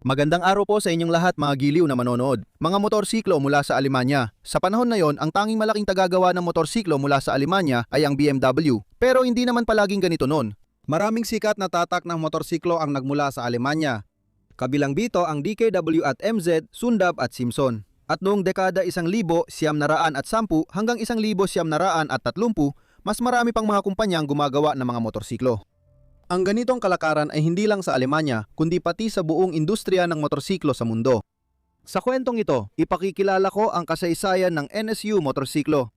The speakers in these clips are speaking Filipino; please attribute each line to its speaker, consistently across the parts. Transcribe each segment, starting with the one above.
Speaker 1: Magandang araw po sa inyong lahat mga giliw na manonood. Mga motorsiklo mula sa Alemanya. Sa panahon na yon, ang tanging malaking tagagawa ng motorsiklo mula sa Alemanya ay ang BMW. Pero hindi naman palaging ganito noon. Maraming sikat na tatak ng motorsiklo ang nagmula sa Alemanya. Kabilang dito ang DKW at MZ, Sundab at Simpson. At noong dekada 1910 hanggang 1930, mas marami pang mga kumpanyang gumagawa ng mga motorsiklo. Ang ganitong kalakaran ay hindi lang sa Alemanya, kundi pati sa buong industriya ng motorsiklo sa mundo. Sa kwentong ito, ipakikilala ko ang kasaysayan ng NSU motorsiklo.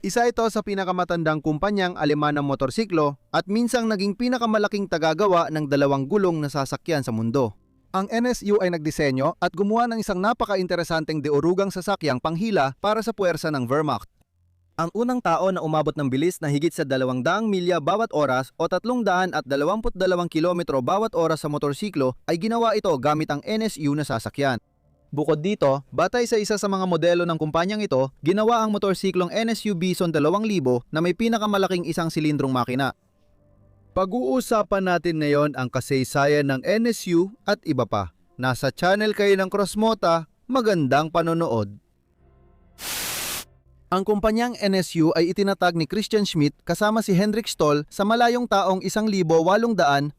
Speaker 1: Isa ito sa pinakamatandang kumpanyang Aleman ng motorsiklo at minsang naging pinakamalaking tagagawa ng dalawang gulong na sasakyan sa mundo. Ang NSU ay nagdisenyo at gumawa ng isang napaka-interesanteng deorugang sasakyang panghila para sa puwersa ng Wehrmacht. Ang unang tao na umabot ng bilis na higit sa 200 milya bawat oras o 322 kilometro bawat oras sa motorsiklo ay ginawa ito gamit ang NSU na sasakyan. Bukod dito, batay sa isa sa mga modelo ng kumpanyang ito, ginawa ang motorsiklong NSU Bison 2000 na may pinakamalaking isang silindrong makina. Pag-uusapan natin ngayon ang kasaysayan ng NSU at iba pa. Nasa channel kayo ng Crossmota, magandang panonood. Ang kumpanyang NSU ay itinatag ni Christian Schmidt kasama si Hendrik Stoll sa malayong taong 1873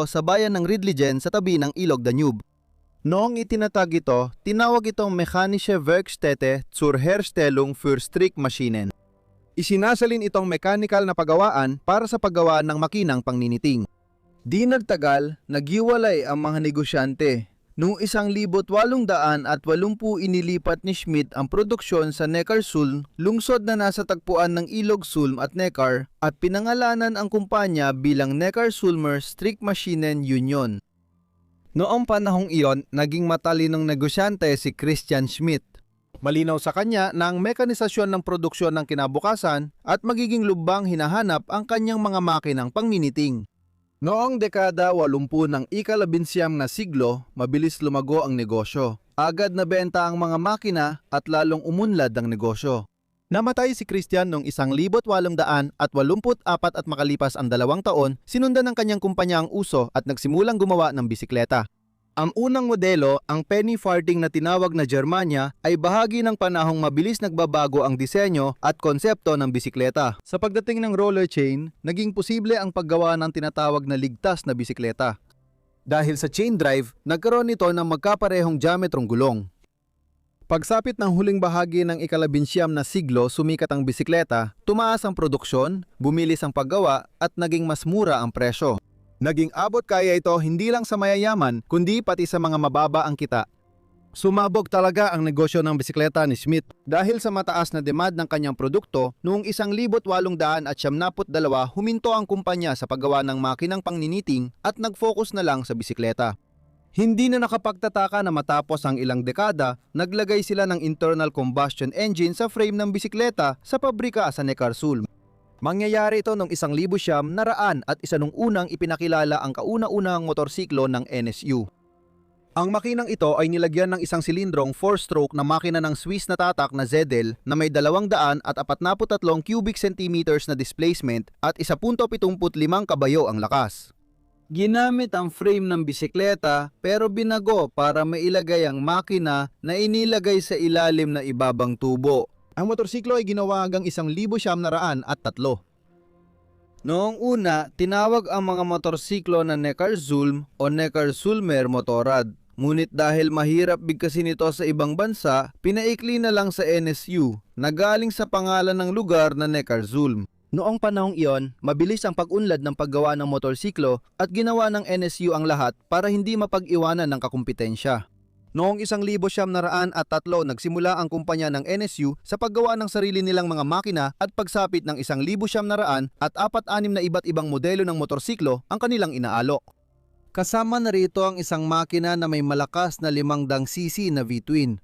Speaker 1: sa bayan ng Riedlingen sa tabi ng Ilog Danube. Noong itinatag ito, tinawag itong Mechanische Werkstätte zur Herstellung für Strickmaschinen. Isinasalin itong mechanical na paggawaan para sa paggawa ng makinang pangniniting. Di nagtagal, naghiwalay ang mga negosyante. Noong 1880 inilipat ni Schmidt ang produksyon sa Neckarsulm, lungsod na nasa tagpuan ng Ilog Sulm at Neckar, at pinangalanan ang kumpanya bilang Neckarsulmer Strickmaschinen Union. Noong panahong iyon, naging matalinong negosyante si Christian Schmidt. Malinaw sa kanya na ang mekanisasyon ng produksyon ng kinabukasan at magiging lubang hinahanap ang kanyang mga makinang pangminiting. Noong dekada 80 ng ika-19 na siglo, mabilis lumago ang negosyo. Agad na benta ang mga makina at lalong umunlad ang negosyo. Namatay si Christian noong 1884 at makalipas ang 2 taon, sinundan ng kanyang kumpanya ang uso at nagsimulang gumawa ng bisikleta. Ang unang modelo, ang penny farthing na tinawag na Germania, ay bahagi ng panahong mabilis nagbabago ang disenyo at konsepto ng bisikleta. Sa pagdating ng roller chain, naging posible ang paggawa ng tinatawag na ligtas na bisikleta. Dahil sa chain drive, nagkaroon ito ng magkaparehong diametrong gulong. Pagsapit ng huling bahagi ng ika-19 na siglo, sumikat ang bisikleta, tumaas ang produksyon, bumilis ang paggawa at naging mas mura ang presyo. Naging abot kaya ito hindi lang sa mayayaman, kundi pati sa mga mababa ang kita. Sumabog talaga ang negosyo ng bisikleta ni Schmidt. Dahil sa mataas na demand ng kanyang produkto, noong 1872 huminto ang kumpanya sa paggawa ng makinang pangniniting at nag-focus na lang sa bisikleta. Hindi na nakapagtataka na matapos ang ilang dekada, naglagay sila ng internal combustion engine sa frame ng bisikleta sa pabrika sa Neckarsulm. Mangyayari ito noong 1900 at isa nung unang ipinakilala ang kauna-unang motorsiklo ng NSU. Ang makinang ito ay nilagyan ng isang silindrong 4-stroke na makina ng Swiss na tatak na Zeddel na may 243 cubic centimeters na displacement at 1.75 kabayo ang lakas. Ginamit ang frame ng bisikleta pero binago para mailagay ang makina na inilagay sa ilalim na ibabang tubo. Ang motorsiklo ay ginawa hanggang 1903. Noong una, tinawag ang mga motorsiklo na Neckarsulm o Neckarsulmer Motorrad. Ngunit dahil mahirap bigkasin ito sa ibang bansa, pinaikli na lang sa NSU na galing sa pangalan ng lugar na Neckarsulm. Noong panahong iyon, mabilis ang pag-unlad ng paggawa ng motorsiklo at ginawa ng NSU ang lahat para hindi mapag-iwanan ng kakumpetensya. Noong 1903 nagsimula ang kumpanya ng NSU sa paggawa ng sarili nilang mga makina at pagsapit ng 1904 at 46 na iba't ibang modelo ng motorsiklo ang kanilang inaalok. Kasama na rito ang isang makina na may malakas na 500cc na V-twin.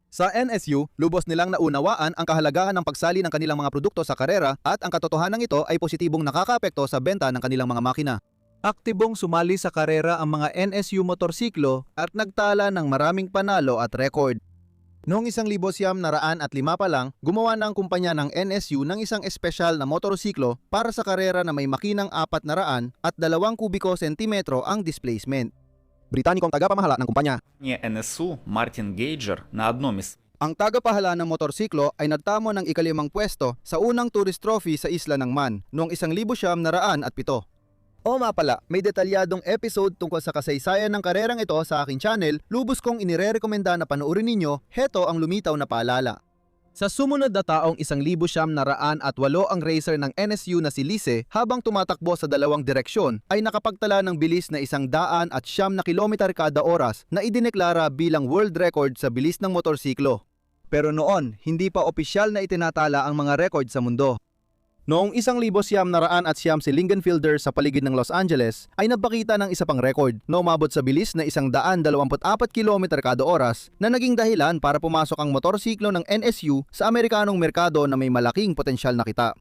Speaker 1: Sa NSU, lubos nilang naunawaan ang kahalagahan ng pagsali ng kanilang mga produkto sa karera at ang katotohanan ito ay positibong nakakaapekto sa benta ng kanilang mga makina. Aktibong sumali sa karera ang mga NSU motorsiklo at nagtala ng maraming panalo at record. Noong 1905 pa lang, gumawa na ang kumpanya ng NSU ng isang espesyal na motorsiklo para sa karera na may makinang 400 at 2 kubiko sentimetro ang displacement. Britanikong tagapamahala ng kumpanya.
Speaker 2: НСУ Мартін Гейджер на одном із
Speaker 1: Ang tagapahala ng motorsiklo ay nagtamo ng ikalimang pwesto sa unang tourist trophy sa Isla ng Man noong 1907. O nga pala, may detalyadong episode tungkol sa kasaysayan ng karerang ito sa aking channel. Lubos kong inirekomenda na panoorin ninyo. Heto ang lumitaw na paalala. Sa sumunod na taong 1908 ang racer ng NSU na si Lise habang tumatakbo sa dalawang direksyon ay nakapagtala ng bilis na 109 kilometer kada oras na idineklara bilang world record sa bilis ng motorsiklo. Pero noon, hindi pa opisyal na itinatala ang mga record sa mundo. Noong 1909 si Lingenfelder sa paligid ng Los Angeles ay nagpakita ng isa pang record na umabot sa bilis na 124 km kada oras na naging dahilan para pumasok ang motorsiklo ng NSU sa Amerikanong merkado na may malaking potensyal na kita.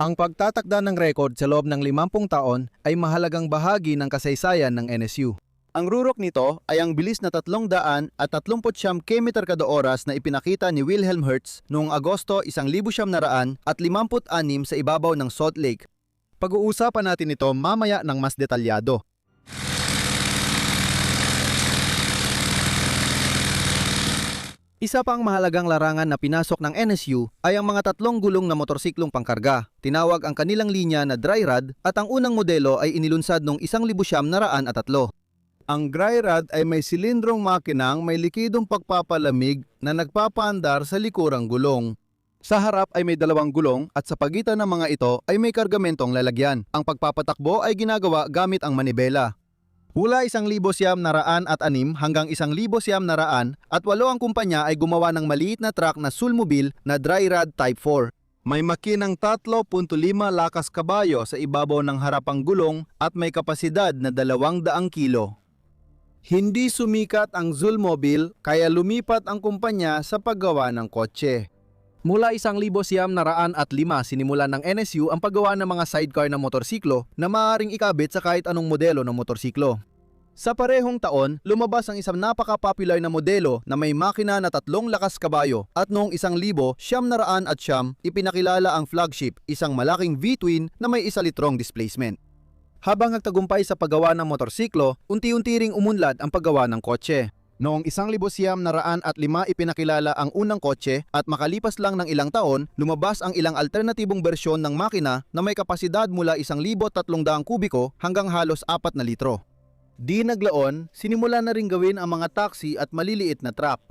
Speaker 1: Ang pagtatakda ng record sa loob ng 50 taon ay mahalagang bahagi ng kasaysayan ng NSU. Ang rurok nito ay ang bilis na 339 km kada oras na ipinakita ni Wilhelm Hertz noong Agosto 1956 sa ibabaw ng Salt Lake. Pag-uusapan natin ito mamaya ng mas detalyado. Isa pang mahalagang larangan na pinasok ng NSU ay ang mga 3 gulong na motorsiklong pangkarga. Tinawag ang kanilang linya na dry rod at ang unang modelo ay inilunsad noong 1903. Ang dry rod ay may silindrong makinang may likidong pagpapalamig na nagpapaandar sa likurang gulong. Sa harap ay may 2 gulong at sa pagitan ng mga ito ay may kargamentong lalagyan. Ang pagpapatakbo ay ginagawa gamit ang manibela. Mula 1906 hanggang 1908 ang kumpanya ay gumawa ng maliit na truck na sulmobil na dry rod Type 4. May makinang 3.5 lakas kabayo sa ibabaw ng harapang gulong at may kapasidad na 200 kilo. Hindi sumikat ang Zulmobil kaya lumipat ang kumpanya sa paggawa ng kotse. Mula 1905 sinimulan ng NSU ang paggawa ng mga sidecar na motorsiklo na maaaring ikabit sa kahit anong modelo ng motorsiklo. Sa parehong taon, lumabas ang isang napaka-popular na modelo na may makina na 3 lakas kabayo at noong 1909 ipinakilala ang flagship, isang malaking V-twin na may 1 litrong displacement. Habang nagtagumpay sa paggawa ng motorsiklo, unti-unti ring umunlad ang paggawa ng kotse. Noong 1905 ipinakilala ang unang kotse at makalipas lang ng ilang taon, lumabas ang ilang alternatibong bersyon ng makina na may kapasidad mula 1,300 kubiko hanggang halos 4 na litro. Di naglaon, sinimula na ring gawin ang mga taxi at maliliit na truck.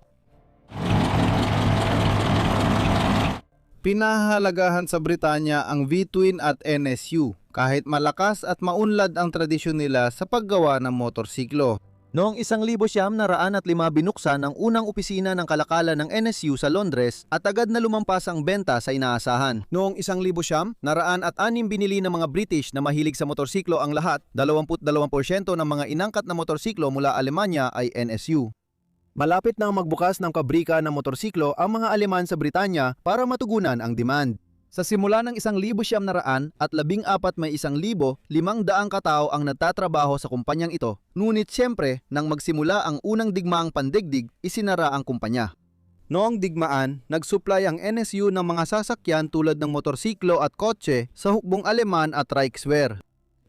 Speaker 1: Pinahahalagahan sa Britanya ang V-twin at NSU kahit malakas at maunlad ang tradisyon nila sa paggawa ng motorsiklo. Noong 1905 binuksan ang unang opisina ng kalakalan ng NSU sa Londres at agad na lumampas ang benta sa inaasahan. Noong 1906 binili ng mga British na mahilig sa motorsiklo ang lahat. 22% ng mga inangkat na motorsiklo mula Alemanya ay NSU. Malapit nang magbukas ng pabrika ng motorsiklo ang mga Aleman sa Britanya para matugunan ang demand. Sa simula ng 1914 may 1,500 katao ang nagtatrabaho sa kumpanyang ito. Ngunit siyempre, nang magsimula ang unang digmaang pandigdig, isinara ang kumpanya. Noong digmaan, nagsupply ang NSU ng mga sasakyan tulad ng motorsiklo at kotse sa hukbong Aleman at Reichswehr.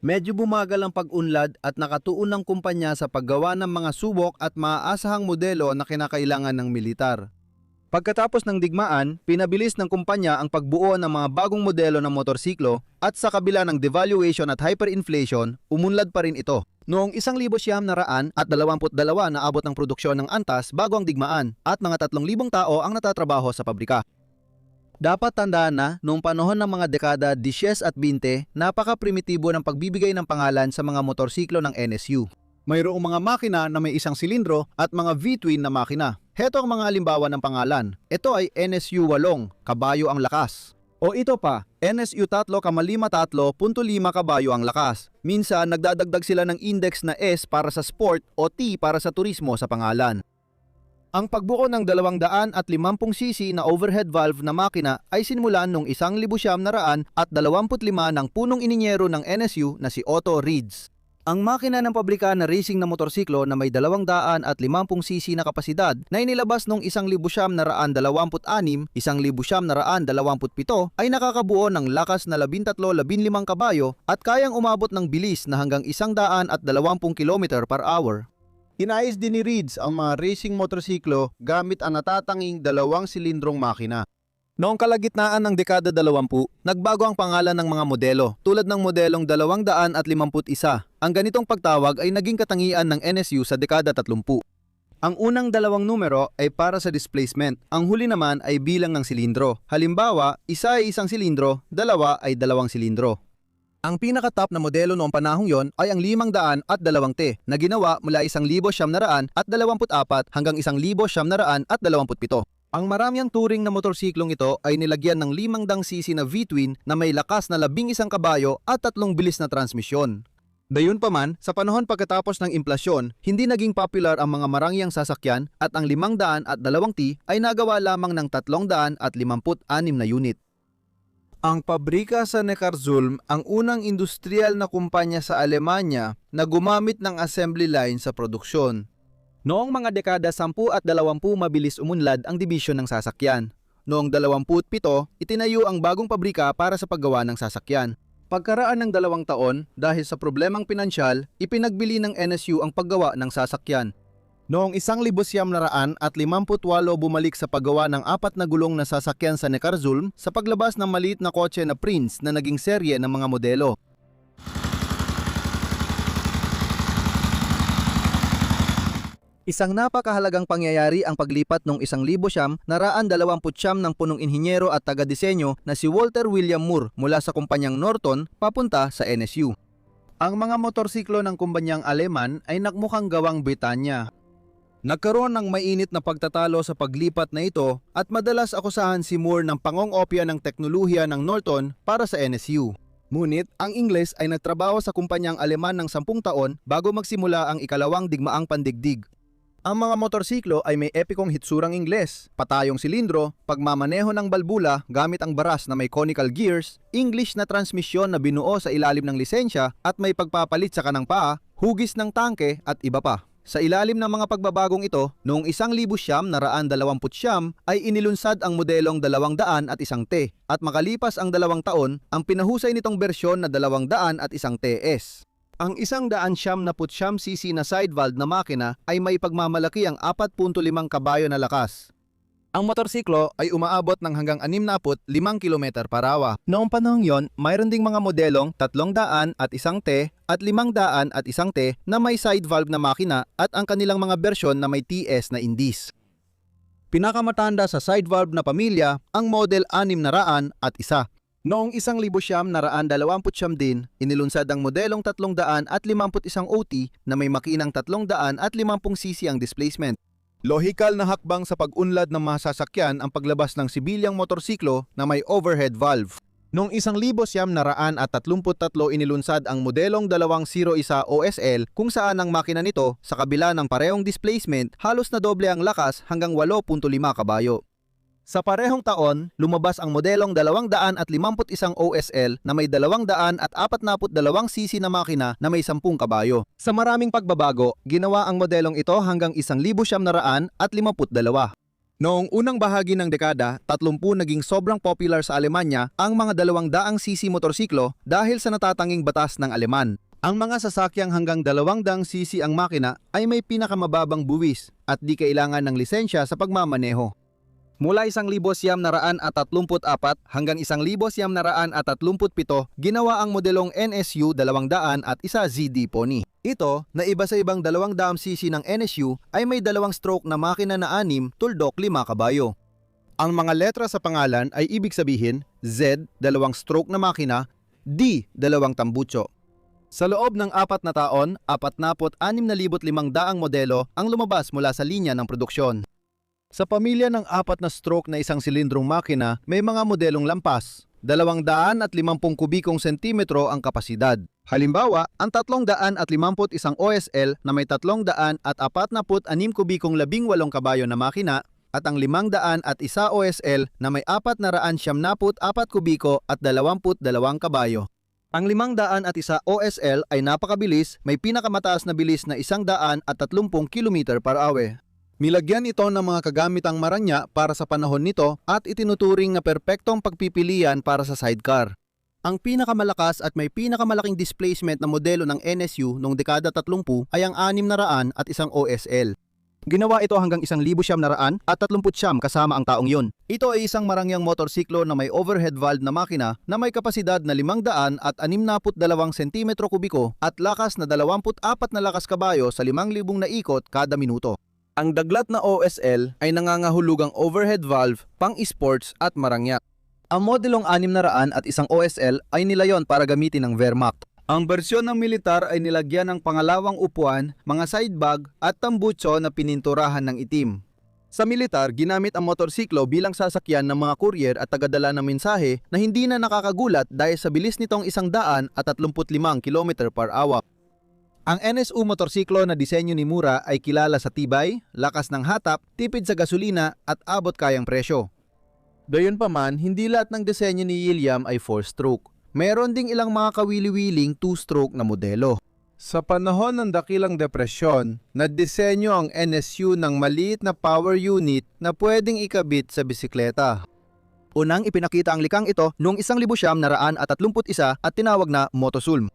Speaker 1: Medyo bumagal ang pag-unlad at nakatuon ng kumpanya sa paggawa ng mga subok at maaasahang modelo na kinakailangan ng militar. Pagkatapos ng digmaan, pinabilis ng kumpanya ang pagbuo ng mga bagong modelo ng motorsiklo at sa kabila ng devaluation at hyperinflation, umunlad pa rin ito. Noong 1922 naabot ang produksyon ng antas bago ang digmaan at mga 3,000 tao ang natatrabaho sa pabrika. Dapat tandaan na noong panahon ng mga dekada 10 at 20, napaka-primitibo ng pagbibigay ng pangalan sa mga motorsiklo ng NSU. Mayroong mga makina na may 1 silindro at mga V-twin na makina. Heto ang mga halimbawa ng pangalan. Ito ay NSU 8, kabayo ang lakas. O ito pa, NSU 3,53.5 kabayo ang lakas. Minsan nagdadagdag sila ng index na S para sa sport o T para sa turismo sa pangalan. Ang pagbuo ng 250cc na overhead valve na makina ay sinimulan noong 1925 ng punong ininyero ng NSU na si Otto Reeds. Ang makina ng pabrika na racing na motorsiklo na may 250cc na kapasidad na inilabas noong 1926, 1927 ay nakakabuo ng lakas na 13-15 kabayo at kayang umabot ng bilis na hanggang 120 km/h. Inayos din ni Reeds ang mga racing motorsiklo gamit ang natatanging 2 silindrong makina. Noong kalagitnaan ng dekada 20, nagbago ang pangalan ng mga modelo tulad ng modelong 251. Ang ganitong pagtawag ay naging katangian ng NSU sa dekada 30. Ang unang 2 numero ay para sa displacement, ang huli naman ay bilang ng silindro. Halimbawa, isa ay 1 silindro, 2 ay 2 silindro. Ang pinaka-top na modelo noong panahong yon ay ang 500 at 2T na ginawa mula 1,924 hanggang 1,927. Ang maramiang touring na motorsiklong ito ay nilagyan ng 500cc na V-twin na may lakas na 11 kabayo at 3 bilis na transmisyon. Gayunpaman, sa panahon pagkatapos ng implasyon, hindi naging popular ang mga marangyang sasakyan at ang 500 at 2T ay nagawa lamang ng 356 na unit. Ang pabrika sa Neckarsulm ang unang industrial na kumpanya sa Alemanya na gumamit ng assembly line sa produksyon. Noong mga dekada 10 at 20 mabilis umunlad ang dibisyon ng sasakyan. Noong 27, itinayo ang bagong pabrika para sa paggawa ng sasakyan. Pagkaraan ng 2 taon, dahil sa problemang pinansyal, ipinagbili ng NSU ang paggawa ng sasakyan. Noong 1958 bumalik sa paggawa ng 4 na gulong na sasakyan sa Neckarsulm sa paglabas ng maliit na kotse na Prince na naging serye ng mga modelo. Isang napakahalagang pangyayari ang paglipat noong 1929 ng punong inhinyero at taga-disenyo na si Walter William Moore mula sa kumpanyang Norton papunta sa NSU. Ang mga motorsiklo ng kumpanyang Aleman ay nakmukhang gawang Britanya. Nagkaroon ng mainit na pagtatalo sa paglipat na ito at madalas akusahan si Moore ng pangongopya ng teknolohiya ng Norton para sa NSU. Ngunit ang Ingles ay nagtrabaho sa kumpanyang Aleman ng 10 taon bago magsimula ang ikalawang digmaang pandigdig. Ang mga motorsiklo ay may epikong hitsurang Ingles, patayong silindro, pagmamaneho ng balbula gamit ang baras na may conical gears, English na transmisyon na binuo sa ilalim ng lisensya at may pagpapalit sa kanang paa, hugis ng tangke at iba pa. Sa ilalim ng mga pagbabagong ito, noong 1929 ay inilunsad ang modelong 200 at 1T at makalipas ang 2 taon, ang pinahusay nitong bersyon na 200 at 1TS. Ang 199cc na side valve na makina ay may pagmamalaki ang 4.5 kabayo na lakas. Ang motorsiklo ay umaabot ng hanggang 65 km/h. Noong panahong yon, mayroon ding mga modelong 300 at 1T at 500 at 1T na may side valve na makina at ang kanilang mga bersyon na may TS na indies. Pinakamatanda sa side valve na pamilya ang Model 600 at 1. Noong 1929 din, inilunsad ang modelong 351 OT na may makinang 350cc ang displacement. Lohikal na hakbang sa pag-unlad ng mga sasakyan ang paglabas ng sibilyang motorsiklo na may overhead valve. Noong 1933 inilunsad ang modelong 201 OSL kung saan ang makina nito sa kabila ng parehong displacement halos na doble ang lakas hanggang 8.5 kabayo. Sa parehong taon, lumabas ang modelong 251 OSL na may 242cc na makina na may 10 kabayo. Sa maraming pagbabago, ginawa ang modelong ito hanggang 1952. Noong unang bahagi ng dekada, 30 naging sobrang popular sa Alemanya ang mga 200cc motorsiklo dahil sa natatanging batas ng Aleman. Ang mga sasakyang hanggang 200cc ang makina ay may pinakamababang buwis at di kailangan ng lisensya sa pagmamaneho. Mula 1934 hanggang 1937, ginawa ang modelong NSU 200 at 1 ZD Pony. Ito, na iba sa ibang 200cc ng NSU, ay may 2 stroke na makina na 6, tuldok 5 kabayo. Ang mga letra sa pangalan ay ibig sabihin Z, 2 stroke na makina, D, 2 tambutso. Sa loob ng 4 na taon, 46,500 modelo ang lumabas mula sa linya ng produksyon. Sa pamilya ng 4 na stroke na 1 silindrong makina, may mga modelong lampas. 250 kubikong sentimetro ang kapasidad. Halimbawa, ang 351 OSL na may 346 kubikong 18 kabayo na makina at ang 501 OSL na may 494 kubiko at 22 kabayo. Ang 501 OSL ay napakabilis, may pinakamataas na bilis na 130 km/h. Nilagyan ito ng mga kagamitang maranya para sa panahon nito at itinuturing na perpektong pagpipilian para sa sidecar. Ang pinakamalakas at may pinakamalaking displacement na modelo ng NSU noong dekada 30 ay ang 600 at isang OSL. Ginawa ito hanggang 1,900 at 39 kasama ang taong yon. Ito ay isang marangyang motorsiklo na may overhead valve na makina na may kapasidad na 500 at 62 cm kubiko at lakas na 24 na lakas kabayo sa 5,000 na ikot kada minuto. Ang daglat na OSL ay nangangahulugang overhead valve, pang-sports at marangyak. Ang modelong 600 at isang OSL ay nilayon para gamitin ng Wehrmacht. Ang bersyon ng militar ay nilagyan ng pangalawang upuan, mga sidebag at tambutso na pininturahan ng itim. Sa militar, ginamit ang motorsiklo bilang sasakyan ng mga courier at tagadala ng mensahe na hindi na nakakagulat dahil sa bilis nitong 135 km/h. Ang NSU motorsiklo na disenyo ni Mura ay kilala sa tibay, lakas ng hatap, tipid sa gasolina at abot kayang presyo. Gayunpaman, hindi lahat ng disenyo ni William ay 4-stroke. Meron ding ilang mga kawili-wiling 2-stroke na modelo. Sa panahon ng dakilang depresyon, nadisenyo ang NSU ng maliit na power unit na pwedeng ikabit sa bisikleta. Unang ipinakita ang likang ito noong 1931 at tinawag na Motosulm.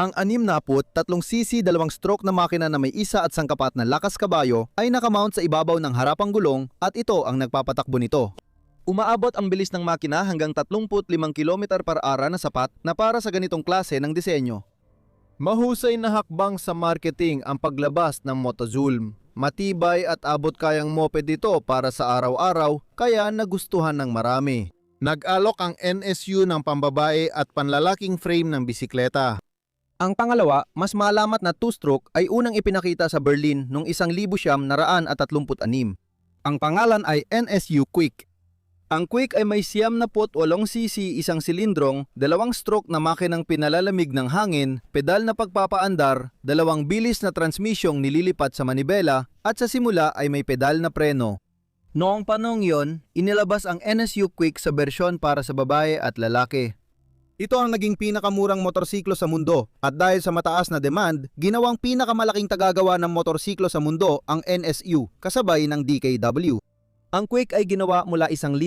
Speaker 1: Ang 63cc 2-stroke na makina na may isa at sangkapat na lakas kabayo ay nakamount sa ibabaw ng harapang gulong at ito ang nagpapatakbo nito. Umaabot ang bilis ng makina hanggang 35 km/h na sapat na para sa ganitong klase ng disenyo. Mahusay na hakbang sa marketing ang paglabas ng Motozulm. Matibay at abot kayang moped ito para sa araw-araw kaya nagustuhan ng marami. Nag-alok ang NSU ng pambabae at panlalaking frame ng bisikleta. Ang pangalawa, mas malamat na 2-stroke ay unang ipinakita sa Berlin noong 1936. Ang pangalan ay NSU Quick. Ang Quick ay may 98cc isang silindrong, 2-stroke na makinang pinalalamig ng hangin, pedal na pagpapaandar, 2 bilis na transmisyong nililipat sa manibela at sa simula ay may pedal na preno. Noong panahong yon, inilabas ang NSU Quick sa bersyon para sa babae at lalaki. Ito ang naging pinakamurang motorsiklo sa mundo at dahil sa mataas na demand, ginawang pinakamalaking tagagawa ng motorsiklo sa mundo ang NSU kasabay ng DKW. Ang Quick ay ginawa mula 1,936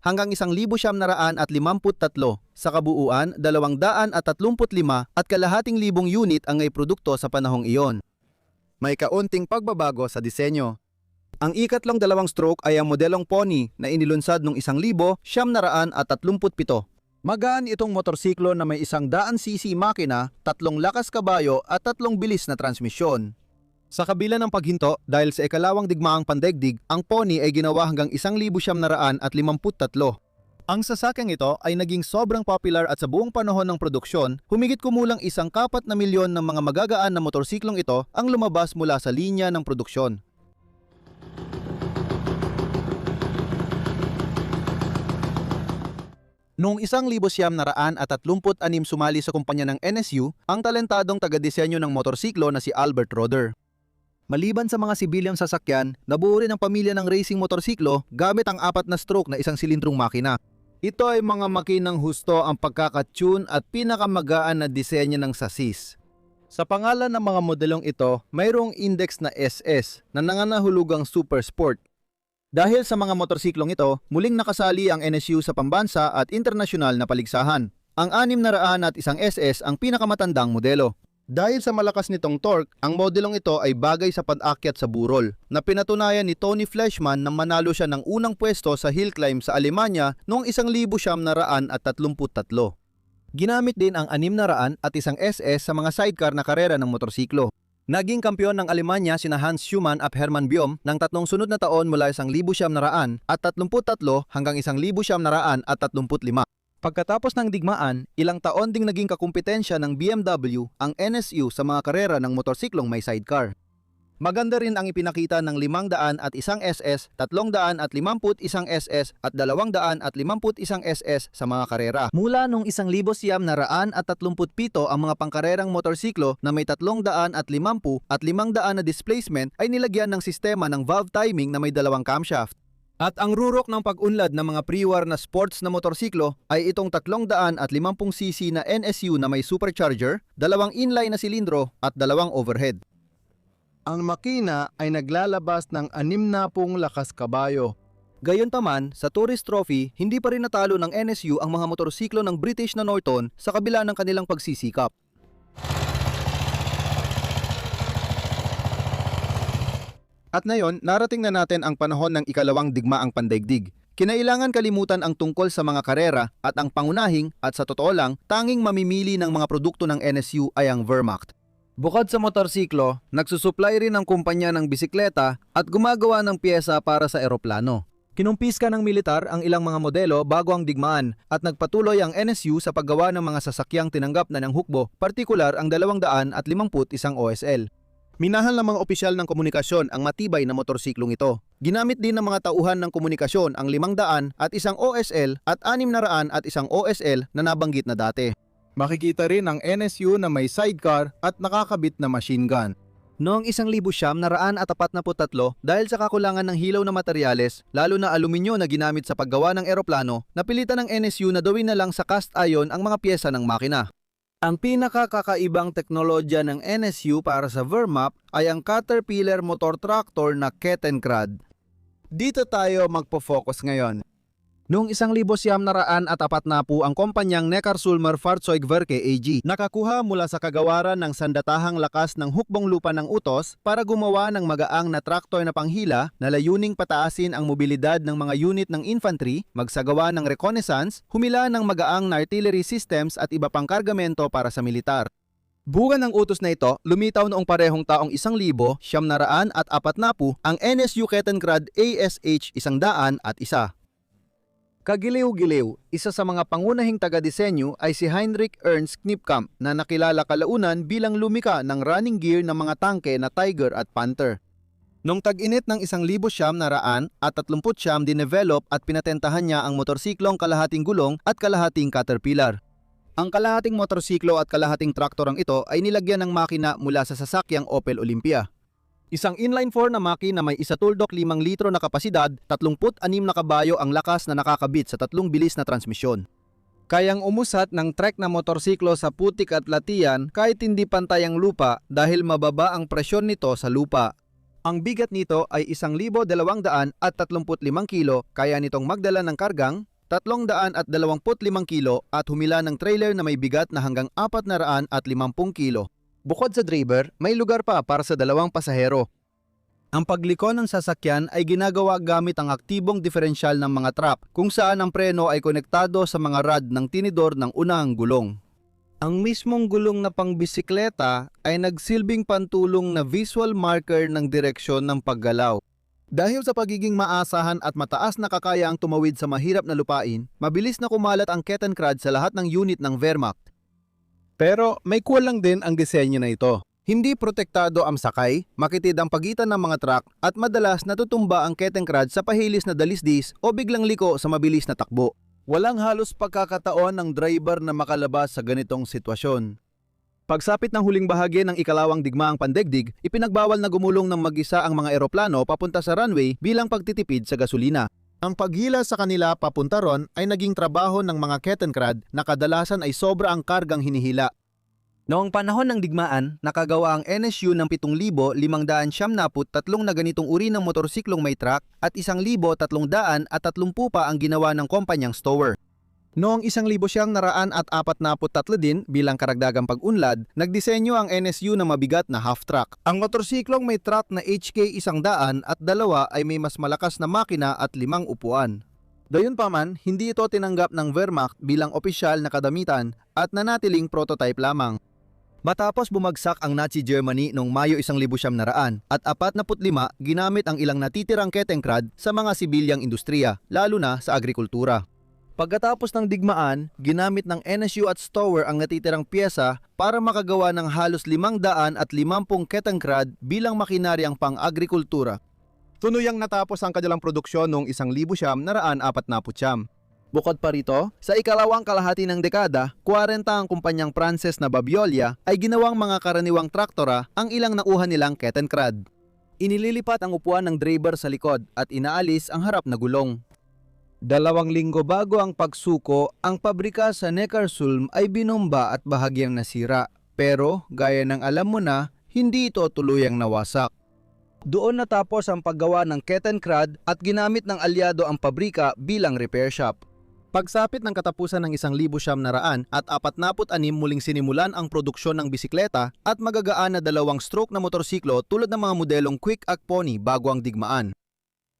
Speaker 1: hanggang 1,953 sa kabuuan 235 at kalahating libong unit ang may produkto sa panahong iyon. May kaunting pagbabago sa disenyo. Ang ikatlong 2-stroke ay ang modelong Pony na inilunsad noong 1,937. Magaan itong motorsiklo na may 100cc makina, 3 lakas kabayo at 3 bilis na transmisyon. Sa kabila ng paghinto, dahil sa ikalawang digmaang pandaigdig, ang Pony ay ginawa hanggang 1,953. Ang sasakyang ito ay naging sobrang popular at sa buong panahon ng produksyon, humigit kumulang 1,4 milyon ng mga magagaan na motorsiklong ito ang lumabas mula sa linya ng produksyon. Noong 1936 sumali sa kumpanya ng NSU ang talentadong taga-disenyo ng motorsiklo na si Albert Roder. Maliban sa mga sibilyang sasakyan, nabuo rin ang pamilya ng racing motorsiklo gamit ang 4-na-stroke na isang silindrong makina. Ito ay mga makinang husto ang pagkakatune at pinakamagaan na disenyo ng sasis. Sa pangalan ng mga modelong ito, mayroong index na SS na nangangahulugang Super Sport. Dahil sa mga motorsiklong ito, muling nakasali ang NSU sa pambansa at internasyonal na paligsahan. Ang 600 at isang SS ang pinakamatandang modelo. Dahil sa malakas nitong torque, ang modelong ito ay bagay sa pag-akyat sa burol, na pinatunayan ni Tony Fleischmann nang manalo siya ng unang pwesto sa hill climb sa Alemanya noong 1933. Ginamit din ang 600 at isang SS sa mga sidecar na karera ng motorsiklo. Naging kampiyon ng Alemanya sina Hans Schumann at Hermann Biom ng 3 sunod na taon mula 1933 hanggang 1935. Pagkatapos ng digmaan, ilang taon ding naging kakumpetensya ng BMW ang NSU sa mga karera ng motorsiklong may sidecar. Maganda rin ang ipinakita ng 500 at isang SS, 350 SS at 250 SS sa mga karera. Mula noong 1937 ang mga pangkarerang motorsiklo na may 350 at 500 na displacement ay nilagyan ng sistema ng valve timing na may 2 camshaft. At ang rurok ng pag-unlad ng mga pre-war na sports na motorsiklo ay itong 350cc na NSU na may supercharger, 2 inline na silindro at 2 overhead. Ang makina ay naglalabas ng 60 lakas kabayo. Gayunpaman, sa Tourist Trophy, hindi pa rin natalo ng NSU ang mga motorsiklo ng British na Norton sa kabila ng kanilang pagsisikap. At ngayon, narating na natin ang panahon ng ikalawang digmaang pandaigdig. Kinailangan kalimutan ang tungkol sa mga karera at ang pangunahing at sa totoo lang, tanging mamimili ng mga produkto ng NSU ay ang Wehrmacht. Bukod sa motorsiklo, nagsusupply rin ang kumpanya ng bisikleta at gumagawa ng piyesa para sa eroplano. Kinumpiska ng militar ang ilang mga modelo bago ang digmaan at nagpatuloy ang NSU sa paggawa ng mga sasakyang tinanggap na ng hukbo, partikular ang 251 OSL. Minahal ng mga opisyal ng komunikasyon ang matibay na motorsiklong ito. Ginamit din ng mga tauhan ng komunikasyon ang 500 at isang OSL at 600 at isang OSL na nabanggit na dati. Makikita rin ang NSU na may sidecar at nakakabit na machine gun. Noong 1943 dahil sa kakulangan ng hilaw na materyales, lalo na aluminyo na ginamit sa paggawa ng eroplano, napilitan ng NSU na gawin na lang sa cast iron ang mga pyesa ng makina. Ang pinakakakaibang teknolohiya ng NSU para sa Wehrmacht ay ang Caterpillar motor tractor na Kettenkrad. Dito tayo magpo-focus ngayon. Noong 1940 ang kumpanyang Neckarsulmer Fahrzeugwerke AG nakakuha mula sa kagawaran ng sandatahang lakas ng hukbong lupa ng utos para gumawa ng magaang na traktor na panghila na layuning pataasin ang mobilidad ng mga unit ng infantry, magsagawa ng reconnaissance, humila ng magaang na artillery systems at iba pang kargamento para sa militar. Bugan ng utos na ito, lumitaw noong parehong taong 1940 ang NSU Kettenkrad ASH 101. Kagiliw-giliw, isa sa mga pangunahing taga-disenyo ay si Heinrich Ernst Knipkamp na nakilala kalaunan bilang lumika ng running gear ng mga tangke na Tiger at Panther. Noong tag-init ng 1939 dinevelop at pinatentahan niya ang motorsiklong kalahating gulong at kalahating Caterpillar. Ang kalahating motorsiklo at kalahating traktorang ito ay nilagyan ng makina mula sa sasakyang Opel Olympia. Isang inline-4 na makina may isatuldok 5 litro na kapasidad, 36 na kabayo ang lakas na nakakabit sa 3 bilis na transmisyon. Kayang umusat ng trek na motorsiklo sa putik at latian kahit hindi pantay ang lupa dahil mababa ang presyon nito sa lupa. Ang bigat nito ay 1,235 kilo, kaya nitong magdala ng kargang 325 kilo at humila ng trailer na may bigat na hanggang 450 kilo. Bukod sa driver, may lugar pa para sa 2 pasahero. Ang pagliko ng sasakyan ay ginagawa gamit ang aktibong diferensyal ng mga trap kung saan ang preno ay konektado sa mga rod ng tinidor ng unang gulong. Ang mismong gulong na pangbisikleta ay nagsilbing pantulong na visual marker ng direksyon ng paggalaw. Dahil sa pagiging maasahan at mataas na kakayaang tumawid sa mahirap na lupain, mabilis na kumalat ang Kettenkrad sa lahat ng unit ng Wehrmacht. Pero may kulang din ang disenyo na ito. Hindi protektado ang sakay, makitid ang pagitan ng mga truck at madalas natutumba ang Kettenkrad sa pahilis na dalisdis o biglang liko sa mabilis na takbo. Walang halos pagkakataon ng driver na makalabas sa ganitong sitwasyon. Pagsapit ng huling bahagi ng ikalawang digmaang pandaigdig, ipinagbawal na gumulong ng mag-isa ang mga eroplano papunta sa runway bilang pagtitipid sa gasolina. Ang paghila sa kanila papunta ron ay naging trabaho ng mga Kettenkrad na kadalasan ay sobra ang kargang hinihila. Noong panahon ng digmaan, nakagawa ang NSU ng 7,573 na ganitong uri ng motorsiklong may truck at 1,330 pa ang ginawa ng kumpanyang Stower. Noong 1943 din bilang karagdagang pag-unlad, nagdisenyo ang NSU na mabigat na half-truck. Ang motorsiklong may truck na HK 100 at 2 ay may mas malakas na makina at 5 upuan. Gayunpaman, hindi ito tinanggap ng Wehrmacht bilang opisyal na kadamitan at nanatiling prototype lamang. Matapos bumagsak ang Nazi Germany noong Mayo 1945 at 45, ginamit ang ilang natitirang Kettenkrad sa mga sibilyang industriya, lalo na sa agrikultura. Pagkatapos ng digmaan, ginamit ng NSU at Stower ang natitirang pyesa para makagawa ng halos 550 Kettenkrad bilang makinaryang pang-agrikultura. Tunuyang natapos ang kanilang produksyon noong 1949. Bukod pa rito, sa ikalawang kalahati ng dekada, 40 ang kumpanyang Pranses na Babiolia ay ginawang mga karaniwang traktora ang ilang nauhan nilang Kettenkrad. Inililipat ang upuan ng driver sa likod at inaalis ang harap na gulong. 2 linggo bago ang pagsuko, ang pabrika sa Neckarsulm ay binomba at bahagyang nasira. Pero, gaya ng alam mo na, hindi ito tuluyang nawasak. Doon natapos ang paggawa ng Kettenkrad at ginamit ng alyado ang pabrika bilang repair shop. Pagsapit ng katapusan ng 1,900 at 46 muling sinimulan ang produksyon ng bisikleta at magagaan na 2-stroke na motorsiklo tulad ng mga modelong Quick at Pony bago ang digmaan.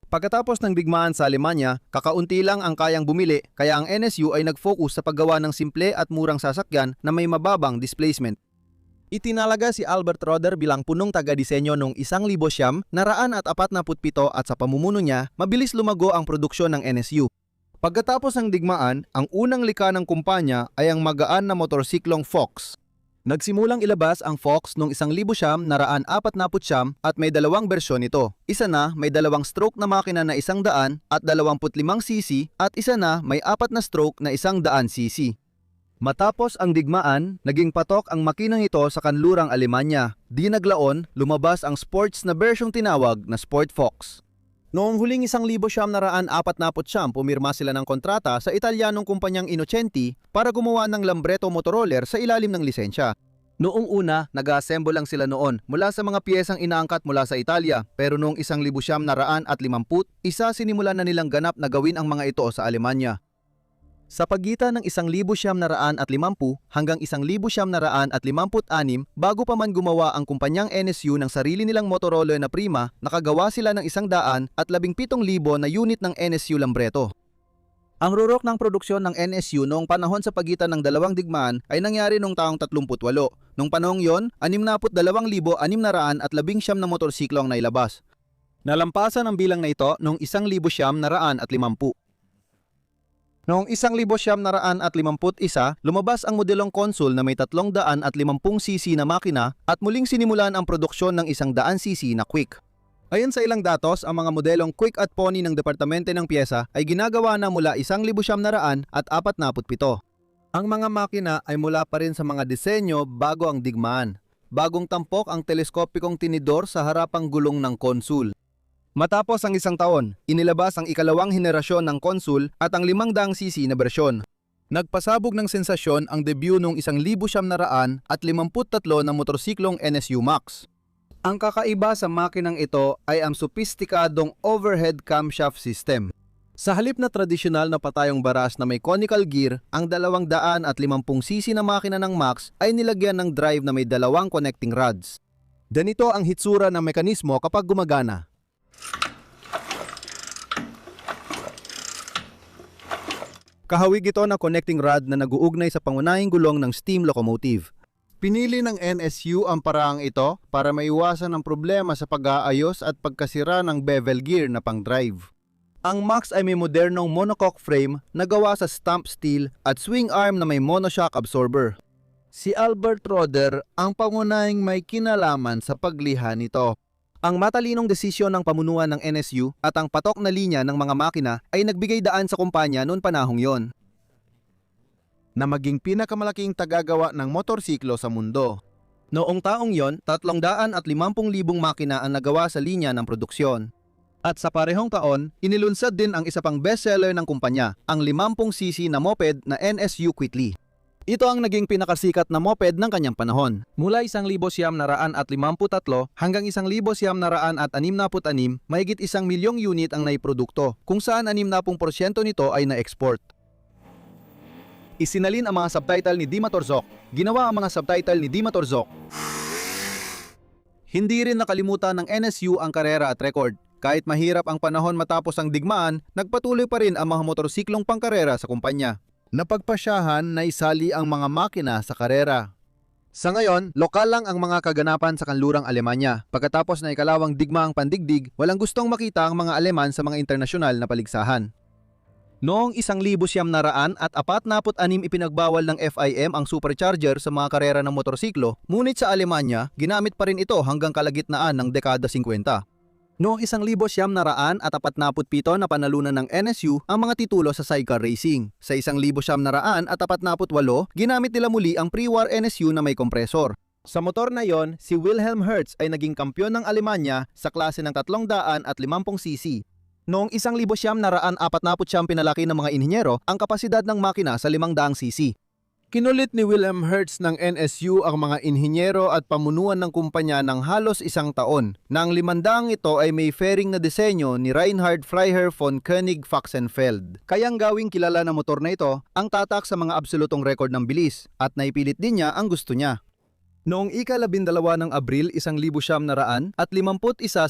Speaker 1: Pagkatapos ng digmaan sa Alemanya, kakaunti lang ang kayang bumili kaya ang NSU ay nag-focus sa paggawa ng simple at murang sasakyan na may mababang displacement. Itinalaga si Albert Roder bilang punong taga-disenyo noong 1,947 at sa pamumuno niya, mabilis lumago ang produksyon ng NSU. Pagkatapos ng digmaan, ang unang likha ng kumpanya ay ang magaan na motorsiklong Fox. Nagsimulang ilabas ang Fox noong 1,949 at may dalawang bersyon nito. Isa na may 2-stroke na makina na 100 at 25cc at isa na may 4 na stroke na 100cc. Matapos ang digmaan, naging patok ang makinang ito sa kanlurang Alemanya. Di naglaon, lumabas ang sports na bersyong tinawag na Sport Fox. Noong huling 1,949, pumirma sila ng kontrata sa Italianong kumpanyang Innocenti para gumawa ng Lambretto motorroller sa ilalim ng lisensya. Noong una, nag-assemble lang sila noon mula sa mga piyesang inaangkat mula sa Italia, pero noong 1,950, sinimulan na nilang ganap na gawin ang mga ito sa Alemanya. Sa pagitan ng 1,950 hanggang 1,956, bago pa man gumawa ang kumpanyang NSU ng sarili nilang motorroller na Prima, nakagawa sila ng 117,000 na unit ng NSU Lambretto. Ang rurok ng produksyon ng NSU noong panahon sa pagitan ng dalawang digmaan ay nangyari noong taong 38. Noong panahong yon, 62,619 na motorsiklo ang nailabas. Nalampasan ang bilang na ito noong 1,950. Noong 1,951, lumabas ang modelong Consul na may 350cc na makina at muling sinimulan ang produksyon ng 100cc na Quick. Ayon sa ilang datos, ang mga modelong Quick at Pony ng Departamente ng Piyesa ay ginagawa na mula 1,947. Ang mga makina ay mula pa rin sa mga disenyo bago ang digmaan. Bagong tampok ang teleskopikong tinidor sa harapang gulong ng Consul. Matapos ang isang taon, inilabas ang ikalawang henerasyon ng Consul at ang 500cc na bersyon. Nagpasabog ng sensasyon ang debut noong 1,953 na motorsiklong NSU Max. Ang kakaiba sa makinang ito ay ang sopistikadong overhead camshaft system. Sa halip na tradisyonal na patayong baras na may conical gear, ang 250cc na makina ng Max ay nilagyan ng drive na may 2 connecting rods. Ganito ang hitsura ng mekanismo kapag gumagana. Kahawig ito na connecting rod na nag-uugnay sa pangunahing gulong ng steam locomotive. Pinili ng NSU ang paraang ito para maiwasan ang problema sa pag-aayos at pagkasira ng bevel gear na pang-drive. Ang Max ay may modernong monocoque frame na gawa sa stamp steel at swing arm na may monoshock absorber. Si Albert Roder ang pangunahing may kinalaman sa pagliha nito. Ang matalinong desisyon ng pamunuan ng NSU at ang patok na linya ng mga makina ay nagbigay daan sa kumpanya noon panahong yon na maging pinakamalaking tagagawa ng motorsiklo sa mundo. Noong taong yon, 350,000 makina ang nagawa sa linya ng produksyon. At sa parehong taon, inilunsad din ang isa pang bestseller ng kumpanya, ang 50cc na moped na NSU Quickly. Ito ang naging pinakasikat na moped ng kanyang panahon. Mula 1,953 hanggang 1,966, mahigit 1,000,000 unit ang naiprodukto, kung saan 60% nito ay na-export. Isinalin ang mga subtitle ni Dima Torzok. Ginawa ang mga subtitle ni Dima Torzok. Hindi rin nakalimutan ng NSU ang karera at record. Kahit mahirap ang panahon matapos ang digmaan, nagpatuloy pa rin ang mga motorsiklong pangkarera sa kumpanya. Napagpasyahan na isali ang mga makina sa karera. Sa ngayon, lokal lang ang mga kaganapan sa kanlurang Alemanya. Pagkatapos na ikalawang digmaang pandigdig, walang gustong makita ang mga Aleman sa mga internasyonal na paligsahan. Noong 1,946 ipinagbawal ng FIM ang supercharger sa mga karera ng motorsiklo, ngunit sa Alemanya, ginamit pa rin ito hanggang kalagitnaan ng dekada 50. Noong 1,947 na panalunan ng NSU ang mga titulo sa sidecar racing. Sa 1,948, ginamit nila muli ang pre-war NSU na may kompresor. Sa motor na yon, si Wilhelm Hertz ay naging kampyon ng Alemanya sa klase ng 350cc. Noong 1,949 pinalaki ng mga inhinyero ang kapasidad ng makina sa 500cc. Kinulit ni Wilhelm Hertz ng NSU ang mga inhinyero at pamunuan ng kumpanya ng halos isang taon, na ang 500 ito ay may fairing na disenyo ni Reinhard Freiherr von König Fachsenfeld. Kayang gawing kilala na motor na ito ang tatak sa mga absolutong rekord ng bilis at naipilit din niya ang gusto niya. Noong ika-12 ng Abril 1951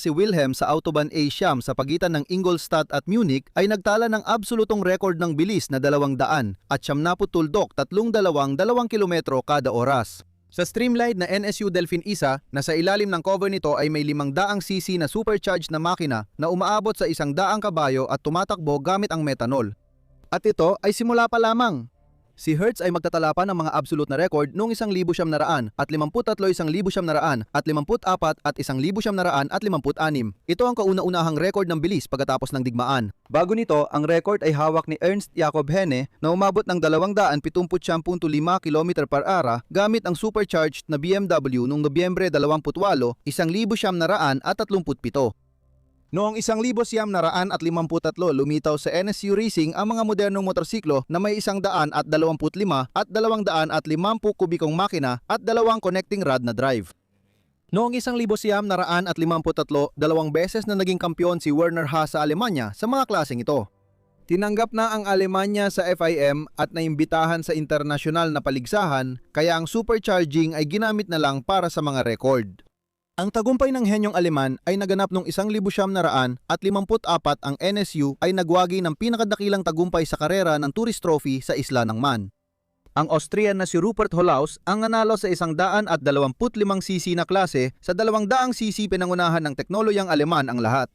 Speaker 1: si Wilhelm sa Autobahn A-Siyam sa pagitan ng Ingolstadt at Munich ay nagtala ng absolutong record ng bilis na 200 at 70 tuldok 322 kilometro kada oras. Sa streamlined na NSU Delphin Isa na sa ilalim ng cover nito ay may 500cc na supercharged na makina na umaabot sa 100 kabayo at tumatakbo gamit ang methanol. At ito ay simula pa lamang. Si Hertz ay magtatala pa ng mga absolute na record noong 1,700 at 53, 1,700 at 54 at 1,700 at 56. Ito ang kauna-unahang record ng bilis pagkatapos ng digmaan. Bago nito, ang record ay hawak ni Ernst Jakob Henne na umabot ng 279.5 km per ara gamit ang supercharged na BMW noong Nobyembre 28, 1,737. Noong 1953 lumitaw sa NSU Racing ang mga modernong motorsiklo na may 125 at 250 kubikong makina at 2 connecting rod na drive. Noong 1953, 2 beses na naging kampiyon si Werner Haas sa Alemanya sa mga klaseng ito. Tinanggap na ang Alemanya sa FIM at naimbitahan sa internasyonal na paligsahan, kaya ang supercharging ay ginamit na lang para sa mga record. Ang tagumpay ng henyong Aleman ay naganap noong 1954 ang NSU ay nagwagi ng pinakadakilang tagumpay sa karera ng Tourist Trophy sa Isla ng Man. Ang Austrian na si Rupert Holaus ang nanalo sa 125cc na klase sa 200cc pinangunahan ng teknolohiyang Aleman ang lahat.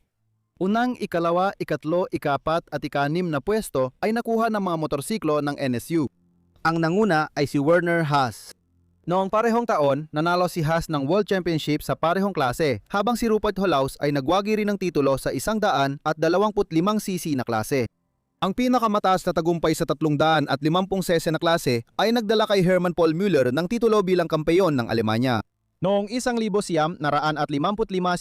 Speaker 1: Unang, ikalawa, ikatlo, ikapat at ikanim na pwesto ay nakuha ng mga motorsiklo ng NSU. Ang nanguna ay si Werner Haas. Noong parehong taon, nanalo si Haas ng World Championship sa parehong klase, habang si Rupert Holaus ay nagwagi rin ng titulo sa 125cc na klase. Ang pinakamataas na tagumpay sa 350cc na klase ay nagdala kay Hermann Paul Müller ng titulo bilang kampeyon ng Alemanya. Noong 1955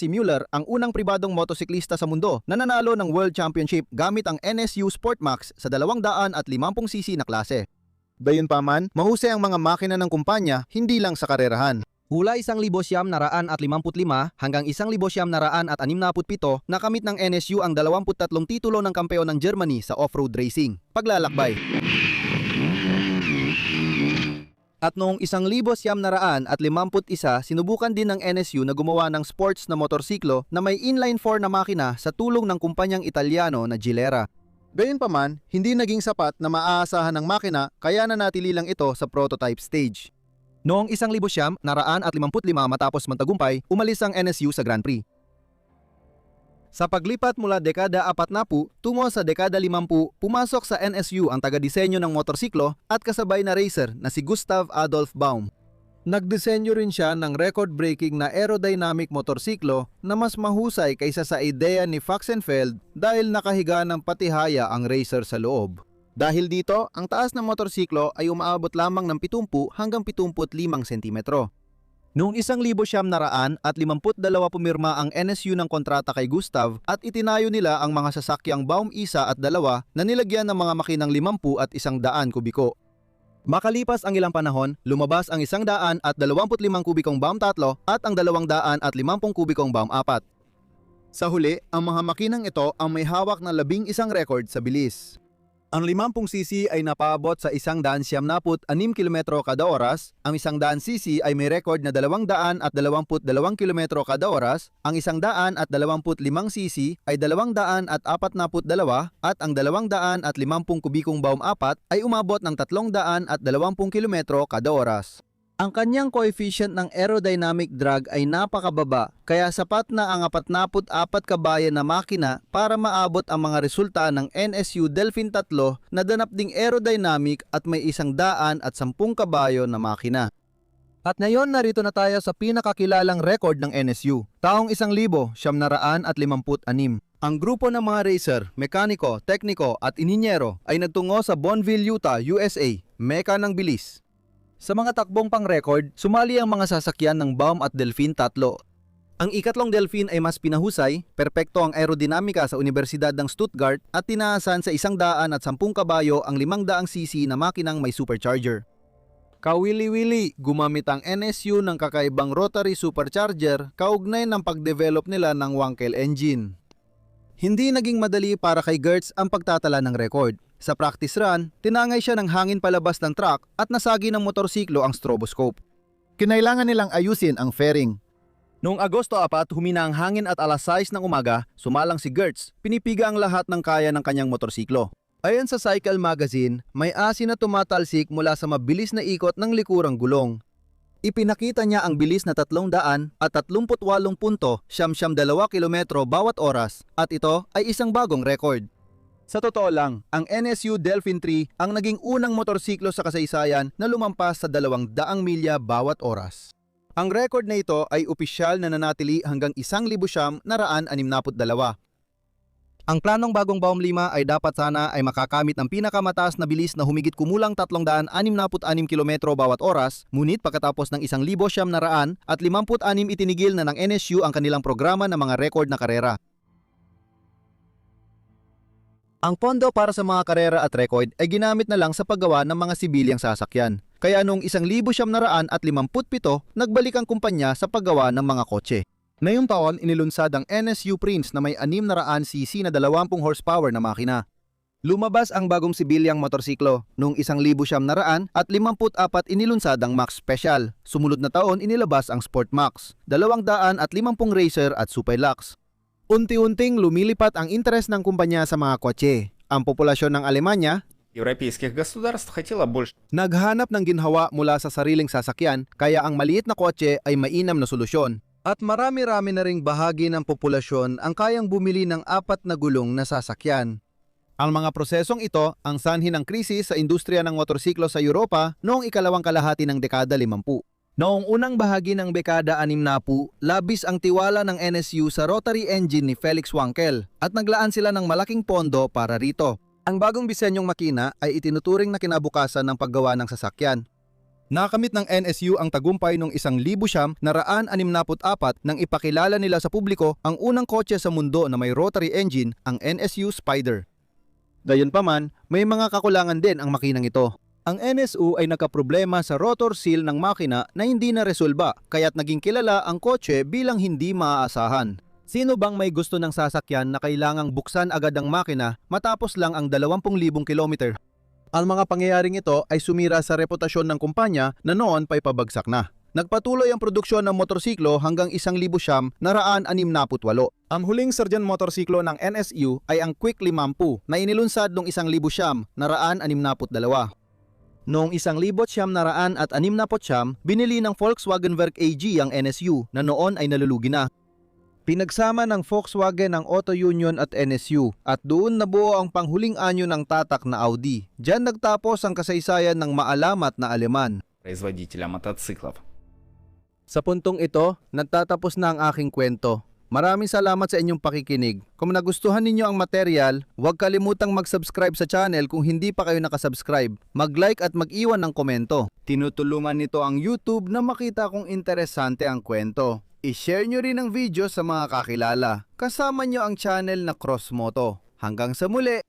Speaker 1: si Müller ang unang pribadong motosiklista sa mundo na nanalo ng World Championship gamit ang NSU Sportmax sa 250cc na klase. Gayunpaman, mahusay ang mga makina ng kumpanya hindi lang sa karerahan. Mula 1,955 hanggang 1,967 nakamit ng NSU ang 23 titulo ng kampeon ng Germany sa off-road racing. Paglalakbay. At noong 1,951, sinubukan din ng NSU na gumawa ng sports na motorsiklo na may inline 4 na makina sa tulong ng kumpanyang Italyano na Gilera. Gayunpaman, hindi naging sapat na maaasahan ng makina kaya nanatili lang ito sa prototype stage. Noong 1,955 matapos magtagumpay, umalis ang NSU sa Grand Prix. Sa paglipat mula dekada 40 tungo sa dekada 50, pumasok sa NSU ang taga-disenyo ng motorsiklo at kasabay na racer na si Gustav Adolf Baum. Nagdisenyo rin siya ng record-breaking na aerodynamic motorsiklo na mas mahusay kaysa sa ideya ni Fachsenfeld dahil nakahiga ng patihaya ang racer sa loob. Dahil dito, ang taas ng motorsiklo ay umaabot lamang ng 70 hanggang 75 sentimetro. Noong 1952 pumirma ang NSU ng kontrata kay Gustav at itinayo nila ang mga sasakyang Baum Isa at 2 na nilagyan ng mga makinang 50 at 100 kubiko. Makalipas ang ilang panahon, lumabas ang 125 kubikong Baum 3 at ang 250 kubikong Baum 4. Sa huli, ang mga makinang ito ang may hawak na 11 record sa bilis. Ang 50cc ay napaabot sa 196 km kada oras, ang 100cc ay may record na 222 km kada oras, ang 125cc ay 242 at ang 250 kubikong Baum 4 ay umabot ng 320 km kada oras. Ang kanyang coefficient ng aerodynamic drag ay napakababa, kaya sapat na ang 44 kabayan na makina para maabot ang mga resulta ng NSU Delphin 3 na danap ding aerodynamic at may 110 kabayo na makina. At ngayon narito na tayo sa pinakakilalang record ng NSU, taong 1,756. Ang grupo ng mga racer, mekaniko, tekniko at ininyero ay nagtungo sa Bonneville, Utah, USA, meka ng bilis. Sa mga takbong pang-record, sumali ang mga sasakyan ng Baum at Delphin 3. Ang ikatlong Delphin ay mas pinahusay, perpekto ang aerodinamika sa Universidad ng Stuttgart at tinaasan sa 110 kabayo ang 500cc na makinang may supercharger. Kawili-wili, gumamit ang NSU ng kakaibang rotary supercharger kaugnay ng pagdevelop nila ng Wankel engine. Hindi naging madali para kay Gertz ang pagtatala ng record. Sa practice run, tinangay siya ng hangin palabas ng truck at nasagi ng motorsiklo ang stroboscope. Kinailangan nilang ayusin ang fairing. Noong Agosto 4, humina ang hangin at alas 6 ng umaga, sumalang si Gertz, pinipiga ang lahat ng kaya ng kanyang motorsiklo. Ayon sa Cycle Magazine, may asin na tumatalsik mula sa mabilis na ikot ng likurang gulong. Ipinakita niya ang bilis na 338.2 kilometro bawat oras at ito ay isang bagong record. Sa totoo lang, ang NSU Delphin 3 ang naging unang motorsiklo sa kasaysayan na lumampas sa 200 milya bawat oras. Ang record na ito ay opisyal na nanatili hanggang 1,162. Ang planong bagong Baum 5 ay dapat sana ay makakamit ng pinakamataas na bilis na humigit kumulang 366 km bawat oras, ngunit pagkatapos ng 1,956 itinigil na ng NSU ang kanilang programa ng mga record na karera. Ang pondo para sa mga karera at record ay ginamit na lang sa paggawa ng mga sibilyang sasakyan. Kaya noong 1,957, nagbalik ang kumpanya sa paggawa ng mga kotse. Ngayong taon, inilunsad ang NSU Prince na may 600cc na 20 horsepower na makina. Lumabas ang bagong sibilyang motorsiklo. Noong 1,954 inilunsad ang Max Special. Sumunod na taon inilabas ang Sport Max, 250 Racer at Superlux. Unti-unting lumilipat ang interes ng kumpanya sa mga kotse. Ang populasyon ng Alemanya,
Speaker 2: Европейских государств хотела больше.
Speaker 1: naghanap ng ginhawa mula sa sariling sasakyan, kaya ang maliit na kotse ay mainam na solusyon. At marami-rami na ring bahagi ng populasyon ang kayang bumili ng 4 na gulong na sasakyan. Ang mga prosesong ito ang sanhi ng krisis sa industriya ng motorsiklo sa Europa noong ikalawang kalahati ng dekada 50. Noong unang bahagi ng dekada 60, labis ang tiwala ng NSU sa rotary engine ni Felix Wankel at naglaan sila ng malaking pondo para rito. Ang bagong disenyong makina ay itinuturing na kinabukasan ng paggawa ng sasakyan. Nakamit ng NSU ang tagumpay noong 1,964 nang ipakilala nila sa publiko ang unang kotse sa mundo na may rotary engine, ang NSU Spider. Gayunpaman, may mga kakulangan din ang makinang ito. Ang NSU ay nagkaproblema sa rotor seal ng makina na hindi na resolba, kaya't naging kilala ang kotse bilang hindi maaasahan. Sino bang may gusto ng sasakyan na kailangang buksan agad ang makina matapos lang ang 20,000 kilometer? Ang mga pangyayaring ito ay sumira sa reputasyon ng kumpanya na noon pa'y pabagsak na. Nagpatuloy ang produksyon ng motorsiklo hanggang 1,968. Ang huling surgeon motorsiklo ng NSU ay ang Quick 50 na inilunsad noong 1,962. Noong 1,969, binili ng Volkswagen Werk AG ang NSU na noon ay nalulugi na. Pinagsama ng Volkswagen ang Auto Union at NSU at doon nabuo ang panghuling anyo ng tatak na Audi. Diyan nagtapos ang kasaysayan ng maalamat na Aleman.
Speaker 2: Производителя мотоциклов.
Speaker 1: Sa puntong ito, nagtatapos na ang aking kwento. Maraming salamat sa inyong pakikinig. Kung nagustuhan ninyo ang material, huwag kalimutang mag-subscribe sa channel kung hindi pa kayo nakasubscribe. Mag-like at mag-iwan ng komento. Tinutulungan nito ang YouTube na makita kung interesante ang kwento. I-share nyo rin ang video sa mga kakilala. Kasama nyo ang channel na Crossmoto. Hanggang sa muli!